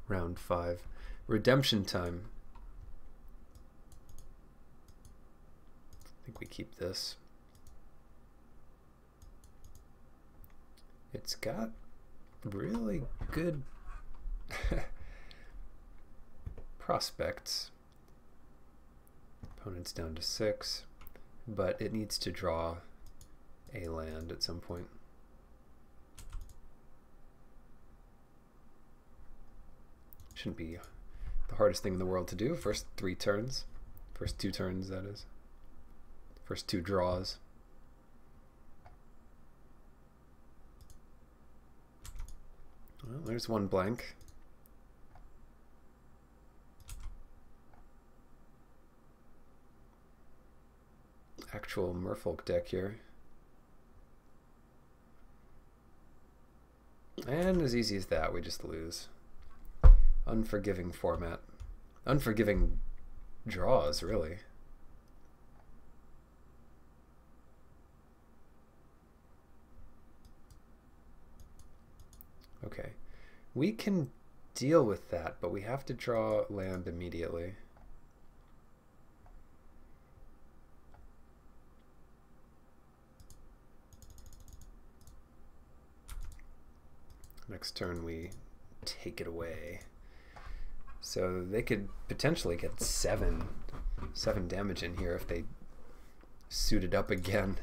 Round 5. Redemption time. I think we keep this. It's got really good prospects. Opponent's down to 6, but it needs to draw a land at some point. Shouldn't be the hardest thing in the world to do. First 3 turns. First 2 turns, that is. First 2 draws. Well, there's one blank. Actual merfolk deck here. And as easy as that, we just lose. Unforgiving format. Unforgiving draws, really. Okay. We can deal with that, but we have to draw land immediately. Next turn we take it away. So they could potentially get 7 damage in here if they suited up again.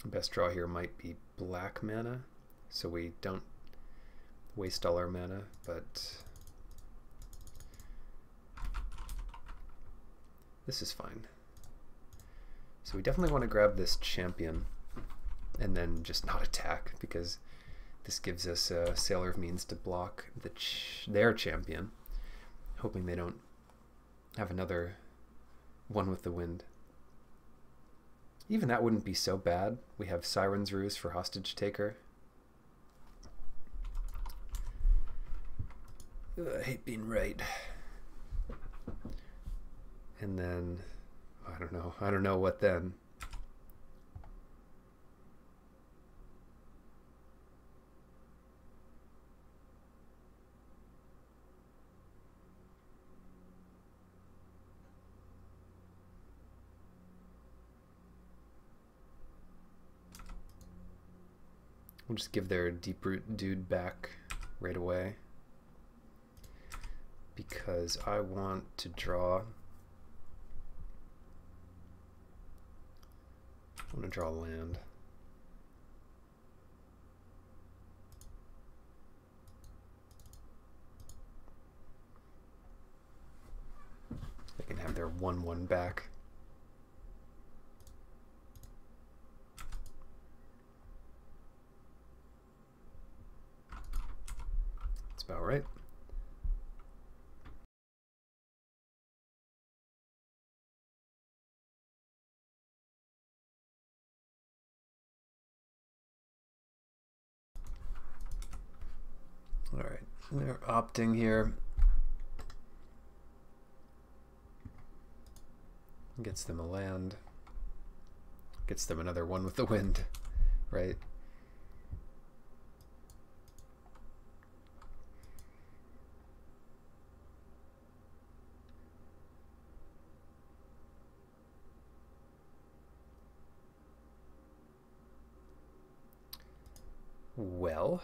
Best draw here might be black mana, so we don't waste all our mana, but this is fine. So we definitely want to grab this champion and then just not attack, because this gives us a Sailor of Means to block their champion, hoping they don't have another one with the wind. Even that wouldn't be so bad. We have Siren's Ruse for Hostage Taker. I hate being right. And then, I don't know what then. We'll just give their Deep Root dude back right away, because I want to draw. I want to draw land. They can have their 1/1 back. About right. All right, they're opting here. Gets them a land. Gets them another one with the wind, right? Well,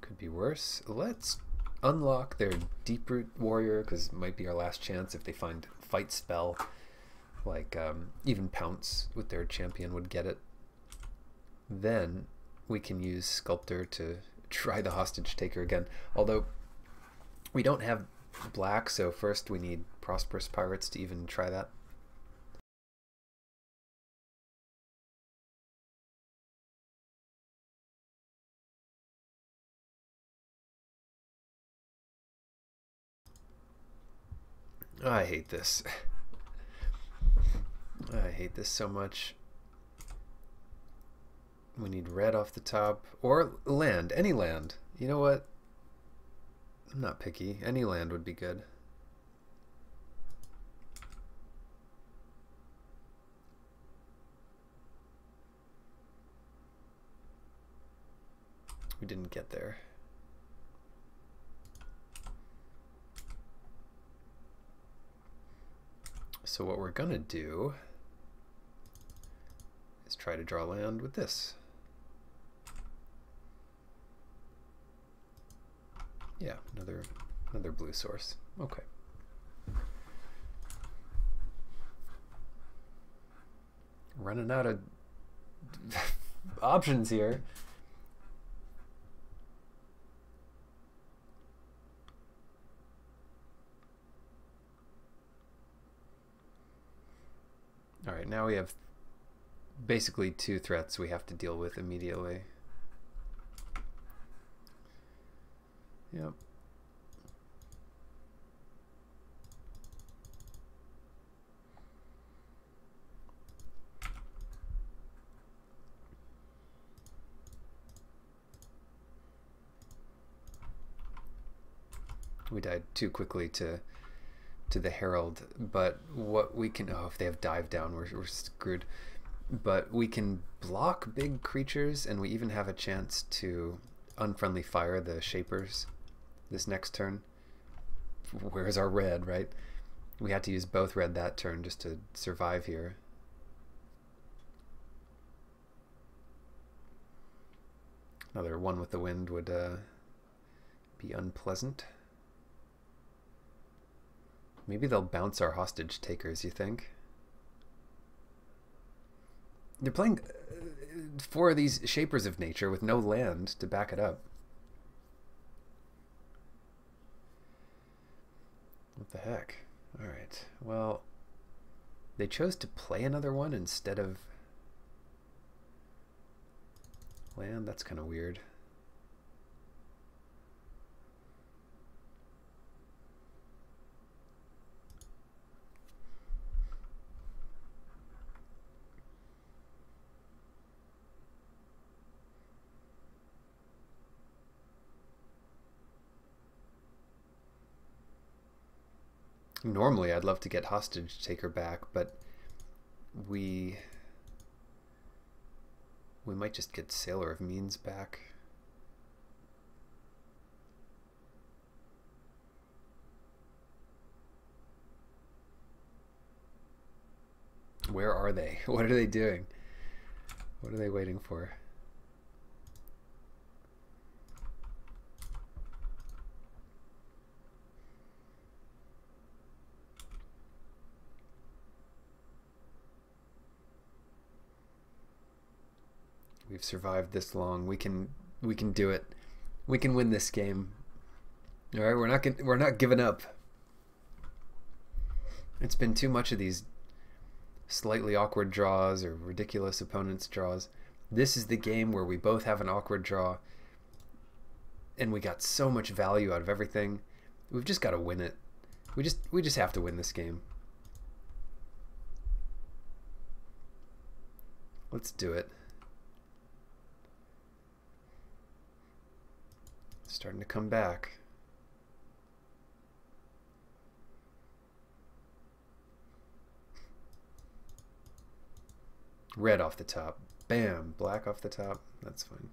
could be worse. Let's unlock their Deeproot Warrior, because it might be our last chance if they find Fight spell. Like even Pounce with their champion would get it. Then we can use Sculptor to try the Hostage Taker again. Although we don't have black, so first we need Prosperous Pirates to even try that. I hate this. I hate this so much. We need red off the top, or land, any land. You know what? I'm not picky. Any land would be good. We didn't get there. So what we're gonna do is try to draw land with this. Yeah, another blue source. Okay. Running out of options here. All right, now we have basically two threats we have to deal with immediately. Yep. We died too quickly to the Herald, but what we can, oh, if they have dive down, we're screwed. But we can block big creatures, and we even have a chance to unfriendly fire the Shapers this next turn. Where's our red, right? We had to use both red that turn just to survive here. Another one with the wind would be unpleasant. Maybe they'll bounce our hostage takers, you think? They're playing 4 of these Shapers of Nature with no land to back it up. What the heck? Alright, well, they chose to play another one instead of land. That's kind of weird. Normally, I'd love to get hostage taker back, but we might just get Sailor of Means back. Where are they? What are they doing? What are they waiting for? We've survived this long. We can do it. We can win this game. All right, we're not giving up. It's been too much of these slightly awkward draws or ridiculous opponents' draws. This is the game where we both have an awkward draw, and we got so much value out of everything. We've just got to win it. We just have to win this game. Let's do it. Starting to come back. Red off the top. Bam! Black off the top. That's fine.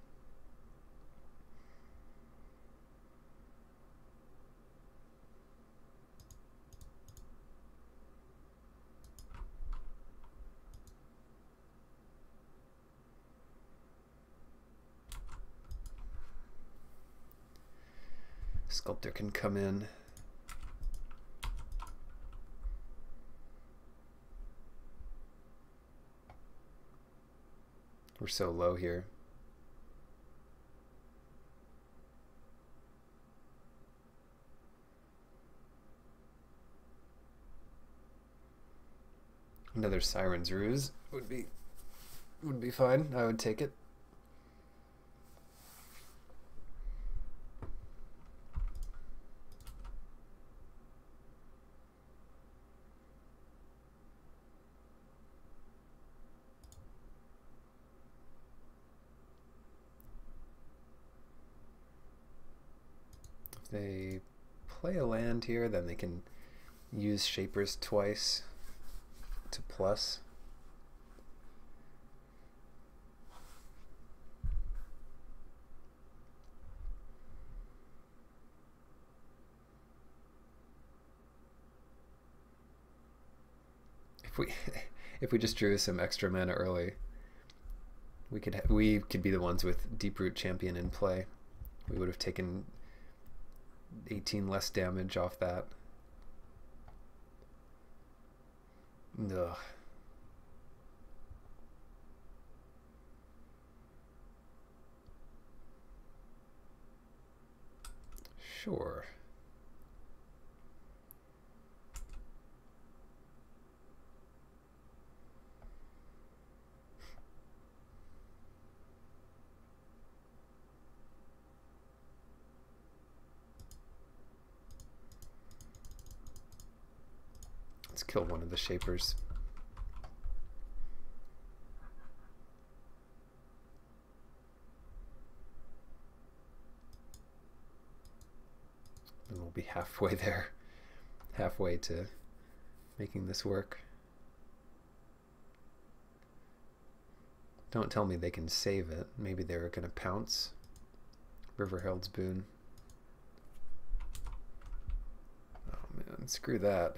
Sculptor can come in. We're so low here. Another Siren's Ruse would be fine. I would take it. they play a land here, then they can use Shapers twice to plus. If we just drew some extra mana early, we could be the ones with Deeproot Champion in play. We would have taken 18 less damage off that. Ugh. Sure. Let's kill one of the Shapers. And we'll be halfway there. Halfway to making this work. Don't tell me they can save it. Maybe they were going to pounce. River Herald's Boon. Oh man, screw that.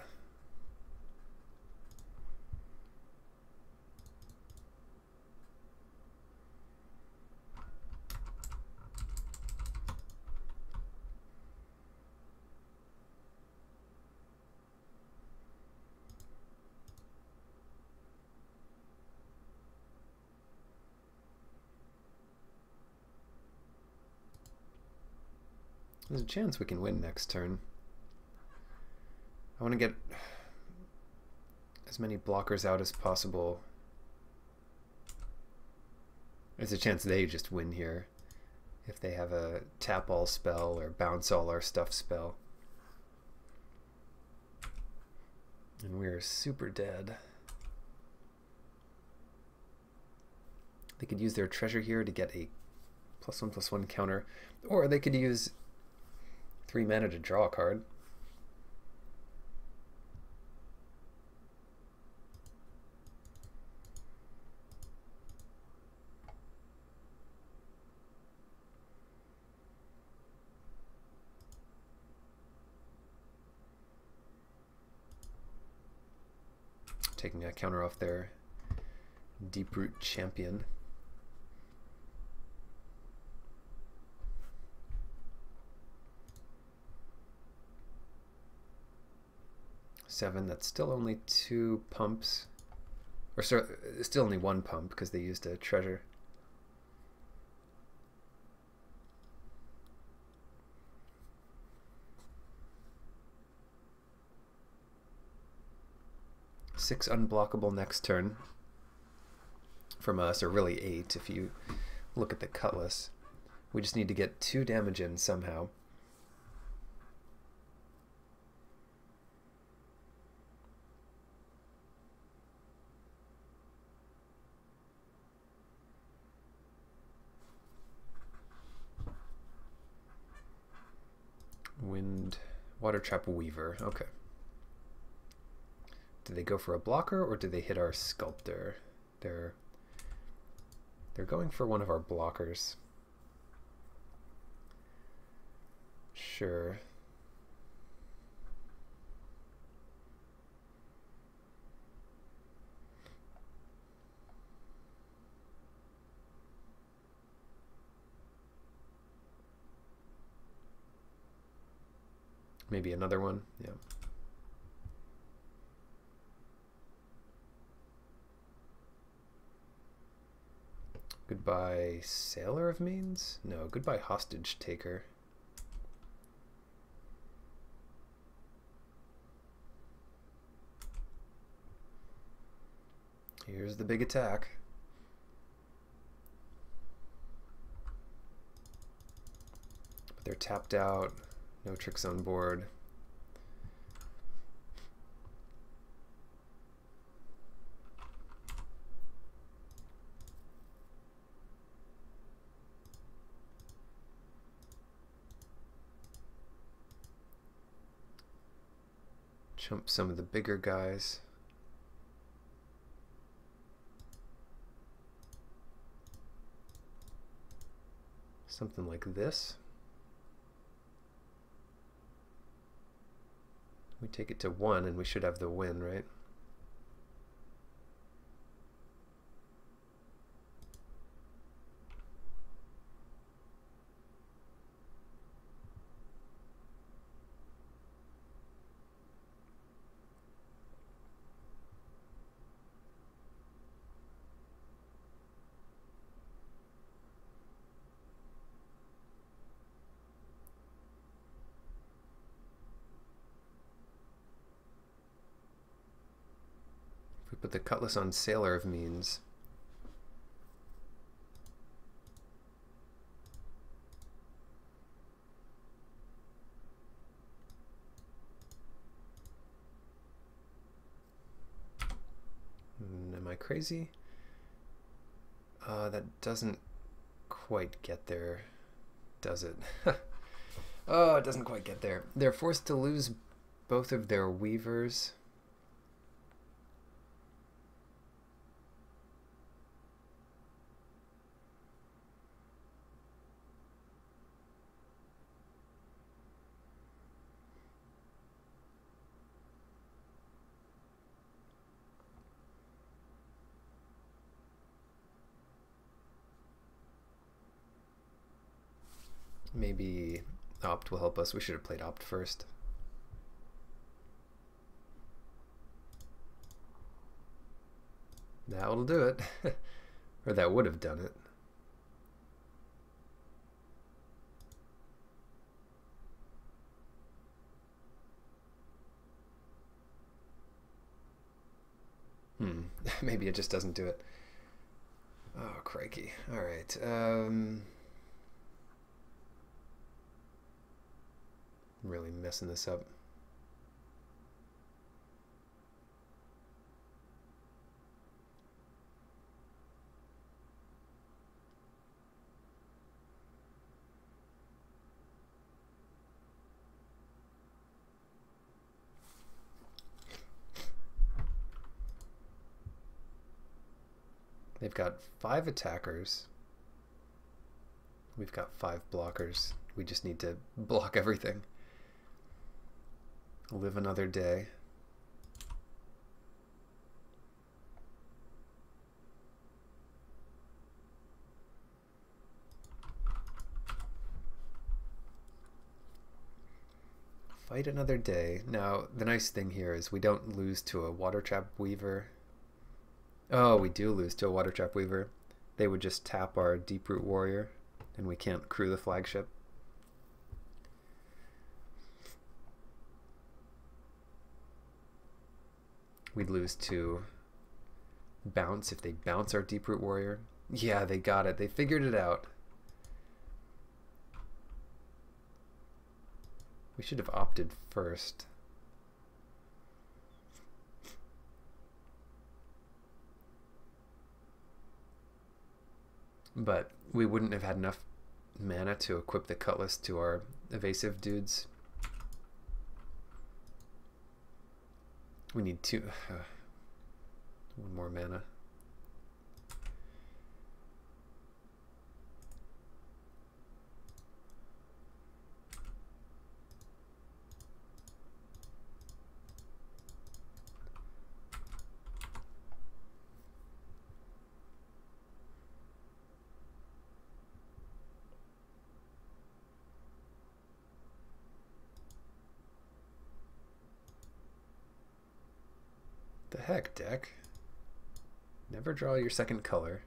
There's a chance we can win next turn. I want to get as many blockers out as possible. There's a chance they just win here if they have a tap all spell or bounce all our stuff spell. And we're super dead. They could use their treasure here to get a +1/+1 counter, or they could use 3 mana to draw a card. Taking a counter off their Deeproot Champion. Seven, that's still only 2 pumps. Or sorry, still only 1 pump because they used a treasure. Six unblockable next turn from us, or really 8 if you look at the Cutlass. We just need to get 2 damage in somehow. Water Trap Weaver, okay. Do they go for a blocker or do they hit our Sculptor? They're going for one of our blockers. Sure. Maybe another one, yeah. Goodbye, Sailor of Means? No, goodbye, Hostage Taker. Here's the big attack. But they're tapped out. No tricks on board. Jump some of the bigger guys. Something like this. We take it to 1 and we should have the win, right? Put the cutlass on Sailor of Means. Am I crazy? That doesn't quite get there, does it? Oh, it doesn't quite get there. They're forced to lose both of their weavers. Maybe Opt will help us. We should have played Opt first. That'll do it. Or that would have done it. Maybe it just doesn't do it. Oh, crikey. All right. Really messing this up. They've got 5 attackers. We've got 5 blockers. We just need to block everything. Live another day. Fight another day. Now, the nice thing here is we don't lose to a water trap weaver. Oh, we do lose to a water trap weaver. They would just tap our Deeproot warrior, and we can't crew the flagship. We'd lose to bounce if they bounce our Deeproot warrior. Yeah, they got it. They figured it out. We should have opted first. But we wouldn't have had enough mana to equip the cutlass to our evasive dudes. We need 2. One more mana. The heck, deck? Never draw your second color.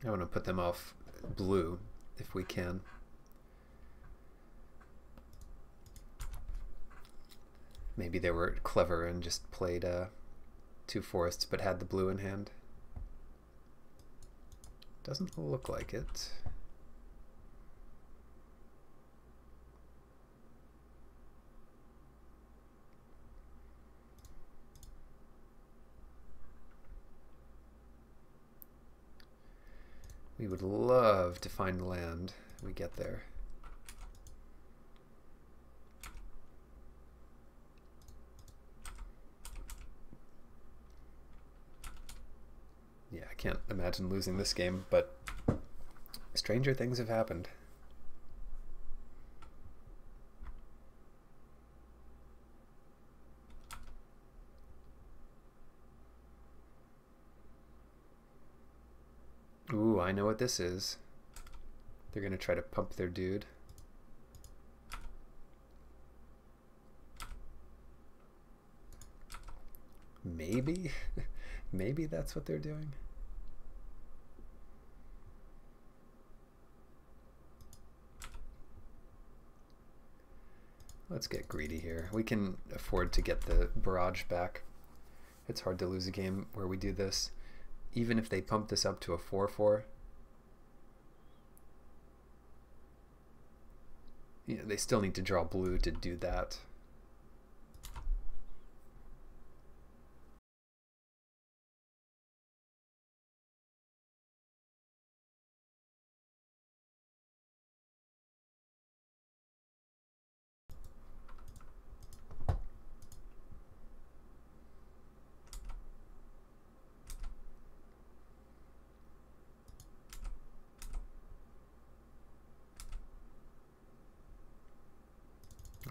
I want to put them off blue if we can. Maybe they were clever and just played 2 forests but had the blue in hand. Doesn't look like it. We would love to find land when we get there. Yeah, I can't imagine losing this game, but stranger things have happened. Ooh, I know what this is. They're gonna try to pump their dude. Maybe? Maybe that's what they're doing. Let's get greedy here. We can afford to get the barrage back. It's hard to lose a game where we do this. Even if they pump this up to a 4-4, you know, they still need to draw blue to do that.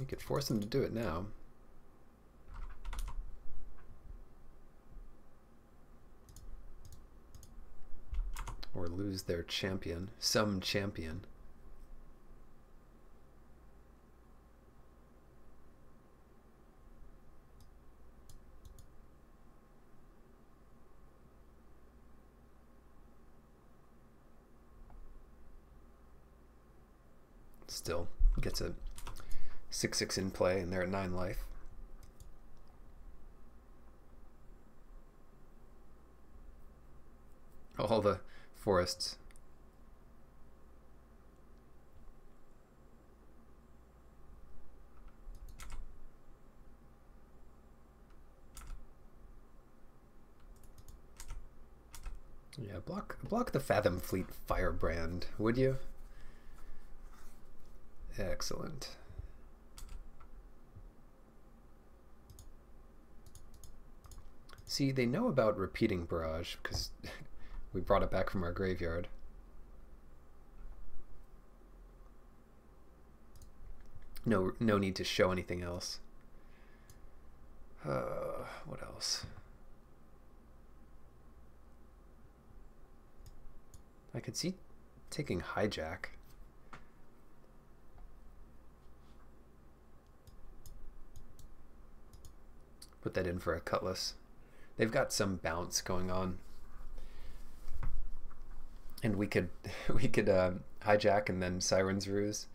We could force them to do it now. Or lose their champion, some champion. Still gets a 6/6 in play, and they're at 9 life. All the forests. Yeah, block the Fathom Fleet Firebrand, would you? Excellent. See, they know about repeating barrage because we brought it back from our graveyard. No need to show anything else. What else? I could see taking hijack. Put that in for a cutlass. They've got some bounce going on, and we could hijack and then Siren's Ruse.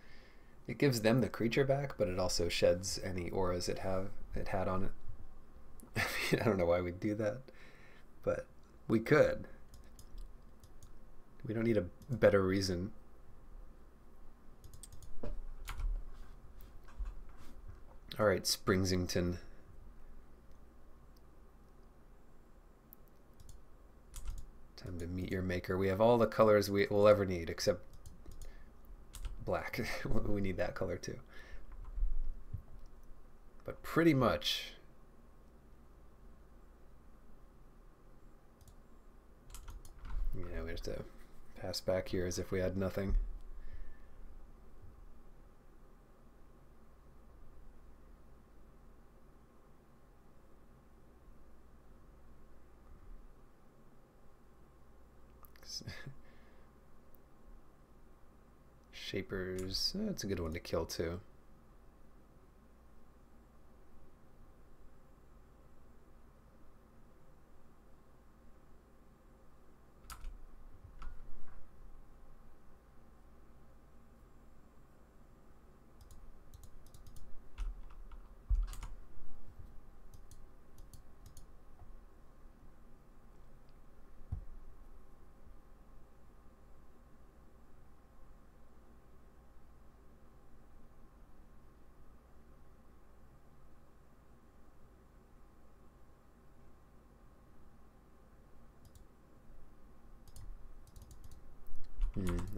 It gives them the creature back, but it also sheds any auras it had on it. I don't know why we'd do that, but we could. We don't need a better reason. All right, Springsington. Time to meet your maker. We have all the colors we'll ever need except black. We need that color too. But pretty much yeah, we have to pass back here as if we had nothing. Shapers, that's a good one to kill too.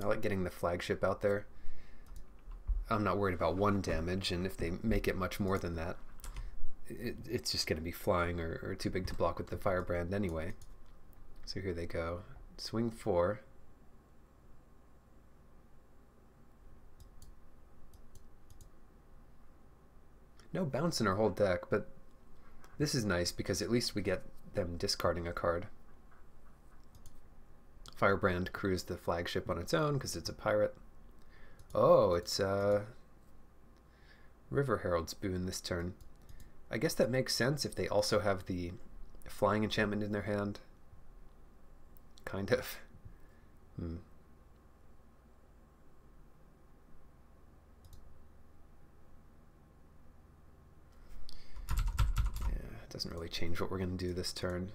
I like getting the flagship out there. I'm not worried about 1 damage, and if they make it much more than that, it's just going to be flying or too big to block with the firebrand anyway. So here they go. Swing 4. No bounce in our whole deck, but this is nice because at least we get them discarding a card. Firebrand crews the flagship on its own because it's a pirate. Oh, it's River Herald's boon this turn. I guess that makes sense if they also have the flying enchantment in their hand. Kind of. Yeah, it doesn't really change what we're going to do this turn.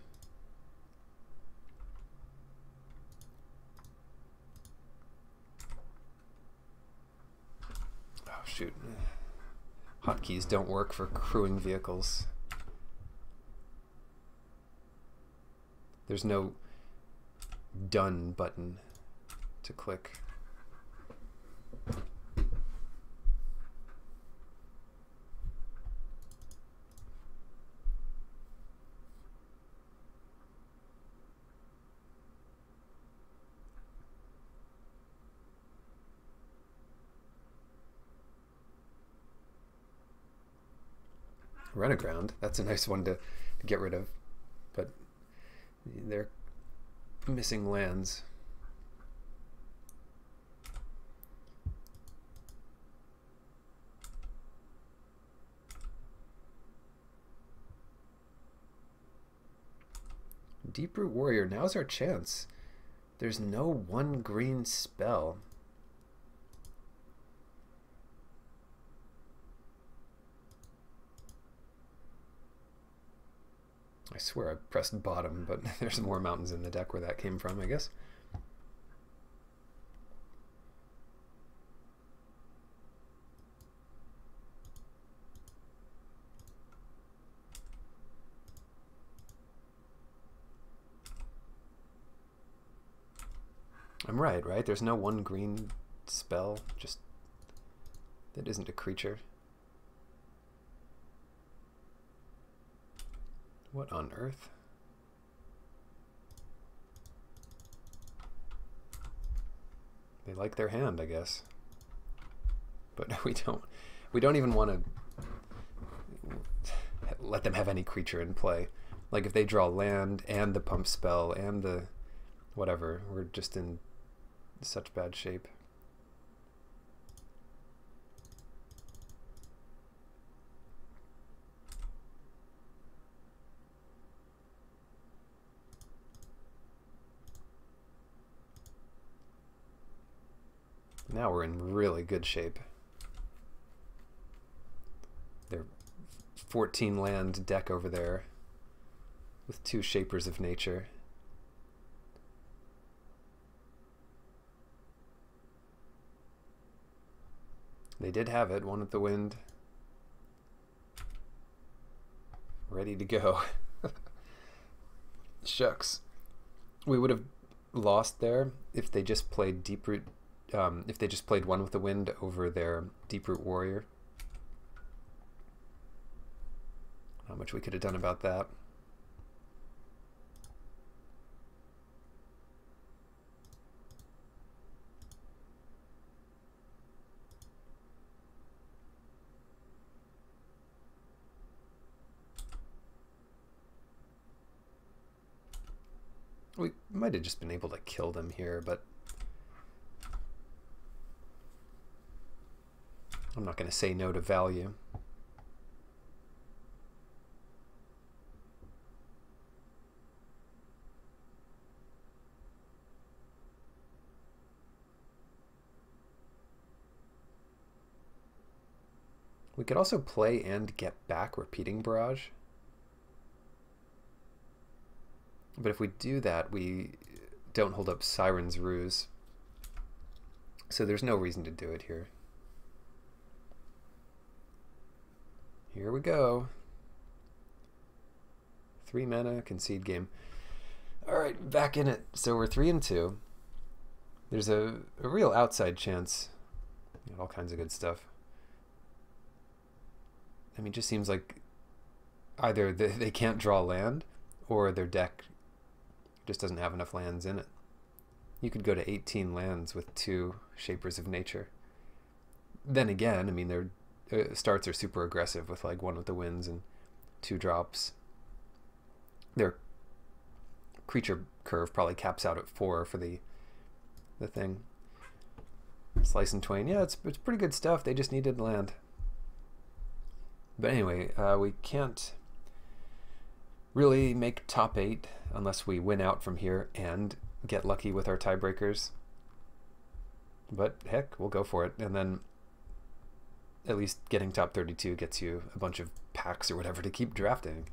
Oh, shoot. Hotkeys don't work for crewing vehicles. There's no done button to click. Run aground, that's a nice one to get rid of, but they're missing lands. Deeproot Warrior, now's our chance. There's no 1 green spell. I swear I pressed bottom, but there's more mountains in the deck where that came from, I guess. I'm right? There's no 1 green spell, just that isn't a creature. What on earth? They like their hand, I guess. But we don't even want to let them have any creature in play. Like if they draw land and the pump spell and the whatever, we're just in such bad shape. Now we're in really good shape. Their 14 land deck over there with 2 Shapers of Nature. They did have it, one at the wind. Ready to go. Shucks. We would have lost there if they just played Deeproot. If they just played one with the wind over their Deeproot Warrior. Not much we could have done about that. We might have just been able to kill them here, but I'm not going to say no to value. We could also play and get back Repeating Barrage. But if we do that, we don't hold up Siren's Ruse. So there's no reason to do it here. Here we go. 3 mana, concede game. Alright, back in it. So we're 3-2. There's a real outside chance. All kinds of good stuff. I mean, it just seems like either they can't draw land or their deck just doesn't have enough lands in it. You could go to 18 lands with 2 Shapers of Nature. Then again, I mean, their starts are super aggressive with like 1 with the Winds and 2 drops. Their creature curve probably caps out at 4 for the thing. Slice and Twain, yeah, it's pretty good stuff. They just needed land. But anyway, we can't really make top 8 unless we win out from here and get lucky with our tiebreakers. But heck, we'll go for it. And then at least getting top 32 gets you a bunch of packs or whatever to keep drafting.